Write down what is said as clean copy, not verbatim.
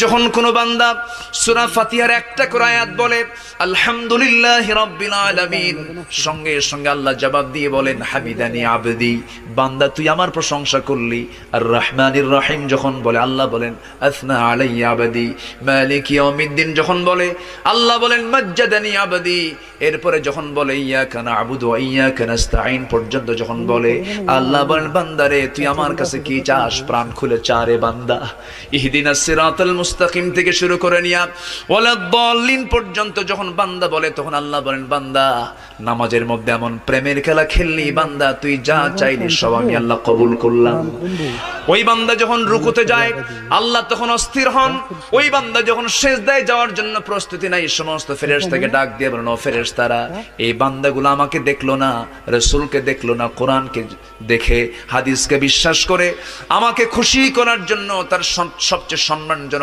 যখন কোন বান্দা সূরা ফাতিহার একটা করে আয়াত বলে আলহামদুলিল্লাহি রাব্বিল আলামিন, সঙ্গে সঙ্গে আল্লাহ জবাব দিয়ে বলেন হামিদানি আবদি, বান্দা তুই আমার প্রশংসা করলি। আর রহমানির রহিম যখন বলে আল্লাহ বলেন আসনা আলাইয়া আবদি। মালিক ইয়াউমিদ্দিন যখন বলে আল্লাহ বলেন মাজ্জাদানি আবদি। এরপরে যখন বলে ইয়াকা না'বুদু ওয়া ইয়াকা নাস্তাঈন পর্যন্ত যখন বলে আল্লাহ বলেন বান্দারে তুই আমার কাছে কি চাস, প্রাণ খুলে চা রে বান্দা। ইহদিনাস সিরাতাল মুস্তাকিম থেকে শুরু করে নিয়া ওয়ালাদ-দাল্লিন পর্যন্ত যখন বান্দা বলে তখন আল্লাহ বলেন বান্দা নামাজের মধ্যে এমন প্রেমের খেলা খেললি বান্দা, তুই যা চাইলি সব আমি আল্লাহ কবুল করলাম। ওই বান্দা যখন রুকুতে যায় আল্লাহ তখন অস্থির হন। ওই বান্দা যখন সিজদায় যাওয়ার জন্য প্রস্তুতি নাই, সমস্ত ফেরেশতাকে ডাক দিয়ে বলেন ও ফেরেশতারা, এই বান্দাগুলো আমাকে দেখলো না, রাসূলকে দেখলো না, কোরআনকে দেখে হাদিসকে বিশ্বাস করে আমাকে খুশি করার জন্য, তার সবচেয়ে সম্মানজনক